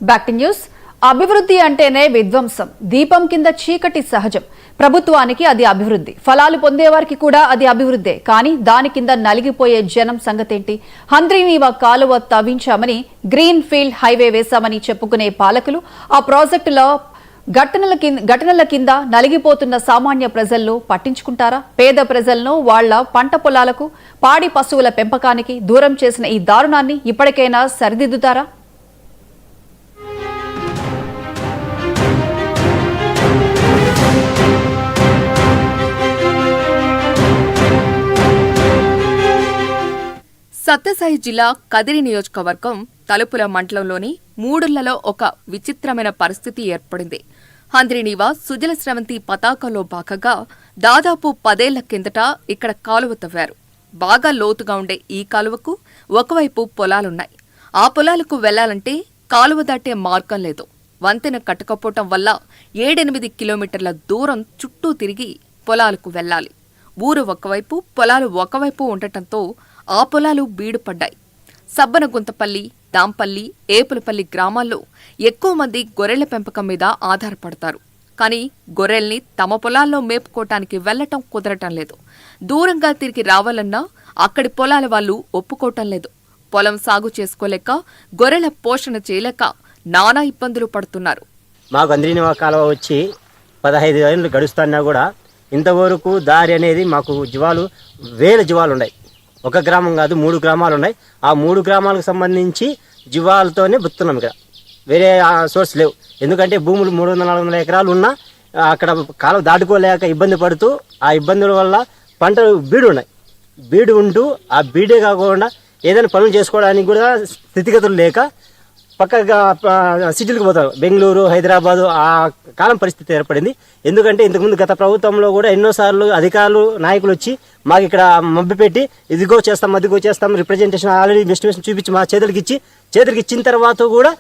Back to news. అభివృద్ధి అంటేనే విధ్వంసం. దీపం కింద చీకటి సహజం. ప్రభుత్వానికి అది అభివృద్ధి, ఫలాలు పొందేవారికి కూడా అది అభివృద్ధే. కానీ దాని కింద నలిగిపోయే జనం సంగతేంటి? హంద్రీనీవా కాలువ తవ్వించామని, గ్రీన్ ఫీల్డ్ హైవే వేశామని చెప్పుకునే పాలకులు ఆ ప్రాజెక్టులో ఘటనల కింద నలిగిపోతున్న సామాన్య ప్రజలను పట్టించుకుంటారా? పేద ప్రజలను వాళ్ల పంట పొలాలకు, పాడి పశువుల పెంపకానికి దూరం చేసిన ఈ దారుణాన్ని ఇప్పటికైనా సరిదిద్దుతారా? సత్యసాయి జిల్లా కదిరి నియోజకవర్గం తలుపుల మండలంలోని మూడుళ్లలో ఒక విచిత్రమైన పరిస్థితి ఏర్పడింది. హంద్రీనీవా సుజల స్రవంతి పతాకంలో భాగంగా దాదాపు 10 ఏళ్ల కిందట ఇక్కడ కాలువ తవ్వారు. బాగా లోతుగా ఉండే ఈ కాలువకు ఒకవైపు పొలాలున్నాయి. ఆ పొలాలకు వెళ్లాలంటే కాలువ దాటే మార్గం లేదు. వంతెన కట్టకపోవటం వల్ల 7-8 కిలోమీటర్ల దూరం చుట్టూ తిరిగి పొలాలకు వెళ్లాలి. ఊరు ఒకవైపు, పొలాలు ఒకవైపు ఉండటంతో ఆ పొలాలు బీడుపడ్డాయి. సబ్బనగుంతపల్లి, దాంపల్లి, ఏపులపల్లి గ్రామాల్లో ఎక్కువ మంది గొర్రెల పెంపకం మీద ఆధారపడతారు. కానీ గొర్రెల్ని తమ పొలాల్లో మేపుకోవటానికి వెళ్లటం కుదరటం లేదు. దూరంగా తిరిగి రావాలన్నా అక్కడి పొలాల వాళ్ళు ఒప్పుకోవటం లేదు. పొలం సాగు చేసుకోలేక, గొర్రెల పోషణ చేయలేక నానా ఇబ్బందులు పడుతున్నారు. మాకు హంద్రీనీవా కాలువ వచ్చి 15 ఏళ్ళు గడుస్తున్నా కూడా ఇంతవరకు దారి అనేది మాకు వేల జీవాలు ఉన్నాయి. ఒక గ్రామం కాదు, 3 గ్రామాలు ఉన్నాయి. ఆ 3 గ్రామాలకు సంబంధించి జీవాలతోనే బతుకుతున్నాం. ఇక్కడ వేరే సోర్స్ లేవు. ఎందుకంటే భూములు 300-400 ఎకరాలు ఉన్నా అక్కడ కాలువ దాటుకోలేక ఇబ్బంది పడుతూ, ఆ ఇబ్బందుల వల్ల పంటలు బీడు ఉన్నాయి. బీడు ఉంటూ ఆ బీడే కాకుండా ఏదైనా పనులు చేసుకోవడానికి కూడా స్థితిగతులు లేక పక్కగా సిటీలకు పోతారు. బెంగళూరు, హైదరాబాదు ఆ కాలం పరిస్థితి ఏర్పడింది. ఎందుకంటే ఇంతకుముందు గత ప్రభుత్వంలో కూడా ఎన్నోసార్లు అధికారులు, నాయకులు వచ్చి మాకు ఇక్కడ మభ్యపెట్టి ఇదిగో చేస్తాం రిప్రజెంటేషన్ ఆల్రెడీ ఎస్టిమేషన్ చూపించి మా చేతులకి ఇచ్చిన తర్వాత కూడా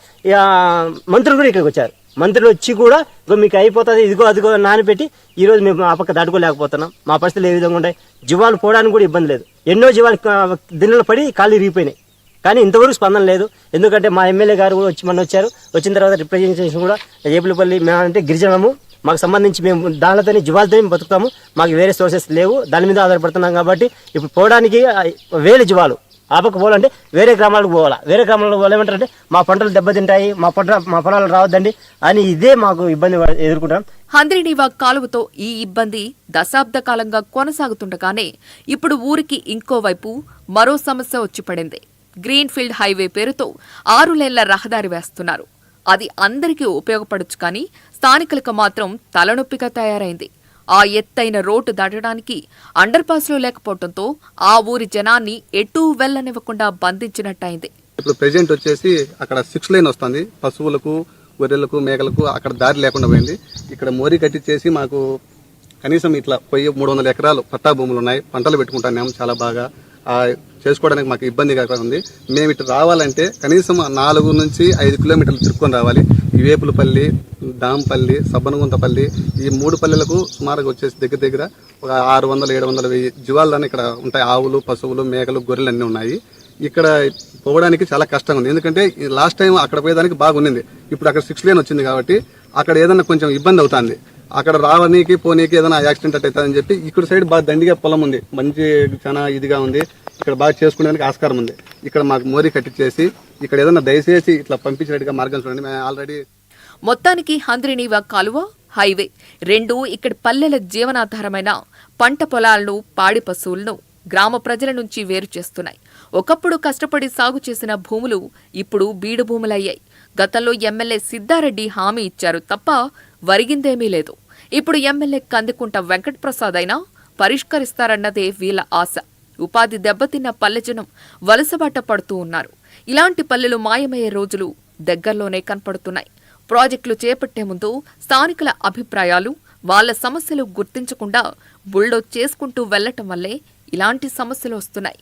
మంత్రులు కూడా ఇక్కడికి వచ్చారు. మంత్రులు వచ్చి కూడా మీకు అయిపోతుంది అదిగో నానబెట్టి ఈరోజు మేము ఆ పక్క దాటుకోలేకపోతున్నాం. మా పరిస్థితులు ఏ విధంగా ఉంటాయి? జీవాలు పోవడానికి కూడా ఇబ్బంది లేదు. ఎన్నో జీవాలు దిన్నెలు పడి కాళ్ళు ఇరిగిపోయినాయి. కానీ ఇంతవరకు స్పందన లేదు. ఎందుకంటే మా ఎమ్మెల్యే గారు కూడా వచ్చారు. వచ్చిన తర్వాత రిప్రజెంటేషన్ కూడా ఏపులపల్లి మేమంటే గిరిజనము, మాకు సంబంధించి మేము దానితోనే జీవాలతో బతుకుతాము, మాకు వేరే సోర్సెస్ లేవు, దాని మీద ఆధారపడుతున్నాం. కాబట్టి ఇప్పుడు పోవడానికి వేల జీవాలు ఆపక పోవాలంటే వేరే గ్రామాలకు పోవాలా. వేరే గ్రామాలకు పోలేమంటారంటే మా పంటలు దెబ్బతింటాయి, మా పొలాలు రావద్దండి అని ఇదే మాకు ఇబ్బంది ఎదుర్కొంటాం. హంద్రీనీవా కాలువతో ఈ ఇబ్బంది దశాబ్ద కాలంగా కొనసాగుతుండగానే ఇప్పుడు ఊరికి ఇంకోవైపు మరో సమస్య వచ్చి పడింది. గ్రీన్ ఫీల్డ్ హైవే పేరుతో 6 లేన్ల రహదారి వేస్తున్నారు. అది అందరికీ ఉపయోగపడొచ్చు, కానీ స్థానికులకు మాత్రం తలనొప్పిగా తయారైంది. ఆ ఎత్తైన రోడ్డు దాటడానికి అండర్ పాస్లు లేకపోవడంతో ఆ ఊరి జనాన్ని ఎటూ వెళ్లనివ్వకుండా బంధించినట్టయింది. ఇప్పుడు ప్రెజెంట్ వచ్చేసి అక్కడ 6 లేన్ వస్తుంది. పశువులకు, గొర్రెలకు, మేకలకు అక్కడ దారి లేకుండా పోయింది. ఇక్కడ మోరీ కట్టించేసి మాకు కనీసం ఇట్లా 300 ఎకరాలు పట్టా భూములు ఉన్నాయి. పంటలు పెట్టుకుంటాం చాలా బాగా. చేసుకోవడానికి మాకు ఇబ్బందిగా ఉంది. మేము ఇటు రావాలంటే కనీసం 4 నుంచి 5 కిలోమీటర్లు తిరుక్కొని రావాలి. ఈ వేపులపల్లి, దాంపల్లి, సబ్బనగుంతపల్లి ఈ 3 పల్లెలకు సుమారుగా వచ్చేసి దగ్గర ఒక 600-700 జీవాలని ఇక్కడ ఉంటాయి. ఆవులు, పశువులు, మేకలు, గొర్రెలు అన్నీ ఉన్నాయి. ఇక్కడ పోవడానికి చాలా కష్టంగా ఉంది. ఎందుకంటే లాస్ట్ టైం అక్కడ పోయేదానికి బాగుంది. ఇప్పుడు అక్కడ 6 లేన్ వచ్చింది కాబట్టి అక్కడ ఏదైనా కొంచెం ఇబ్బంది అవుతుంది. అక్కడ రావడానికి పోనీకి ఏదైనా యాక్సిడెంట్ అవుతుందని చెప్పి ఇక్కడ సైడ్ బాగా దండిగా పొలం ఉంది, మంచి చాలా ఇదిగా ఉంది. ఇక్కడ బాగా చేసుకునేందుకు ఆస్కారం ఉంది. ఇక్కడ మాకు మోరీ కట్టించేసి ఇక్కడ ఏదైనా దయచేసి ఇట్లా పంపించినట్టుగా మార్గం చూడండి. మేము ఆల్రెడీ మొత్తానికి హంద్రీనీవా కాలువ, హైవే రెండూ ఇక్కడి పల్లెల జీవనాధారమైన పంట పొలాలను, పాడి పశువులను గ్రామ ప్రజల నుంచి వేరు చేస్తున్నాయి. ఒకప్పుడు కష్టపడి సాగు చేసిన భూములు ఇప్పుడు బీడు భూములయ్యాయి. గతంలో ఎమ్మెల్యే సిద్ధారెడ్డి హామీ ఇచ్చారు తప్ప వరిగిందేమీ లేదు. ఇప్పుడు ఎమ్మెల్యే కందికుంట వెంకటప్రసాద్ అయినా పరిష్కరిస్తారన్నదే వీళ్ల ఆశ. ఉపాధి దెబ్బతిన్న పల్లెజనం వలసబాట పడుతూ ఉన్నారు. ఇలాంటి పల్లెలు మాయమయ్యే రోజులు దగ్గరలోనే కనపడుతున్నాయి. ప్రాజెక్టులు చేపట్టే ముందు స్థానికుల అభిప్రాయాలు, వాళ్ల సమస్యలు గుర్తించకుండా బుల్డోజ్ చేసుకుంటూ వెళ్లటం వల్లే ఇలాంటి సమస్యలు వస్తున్నాయి.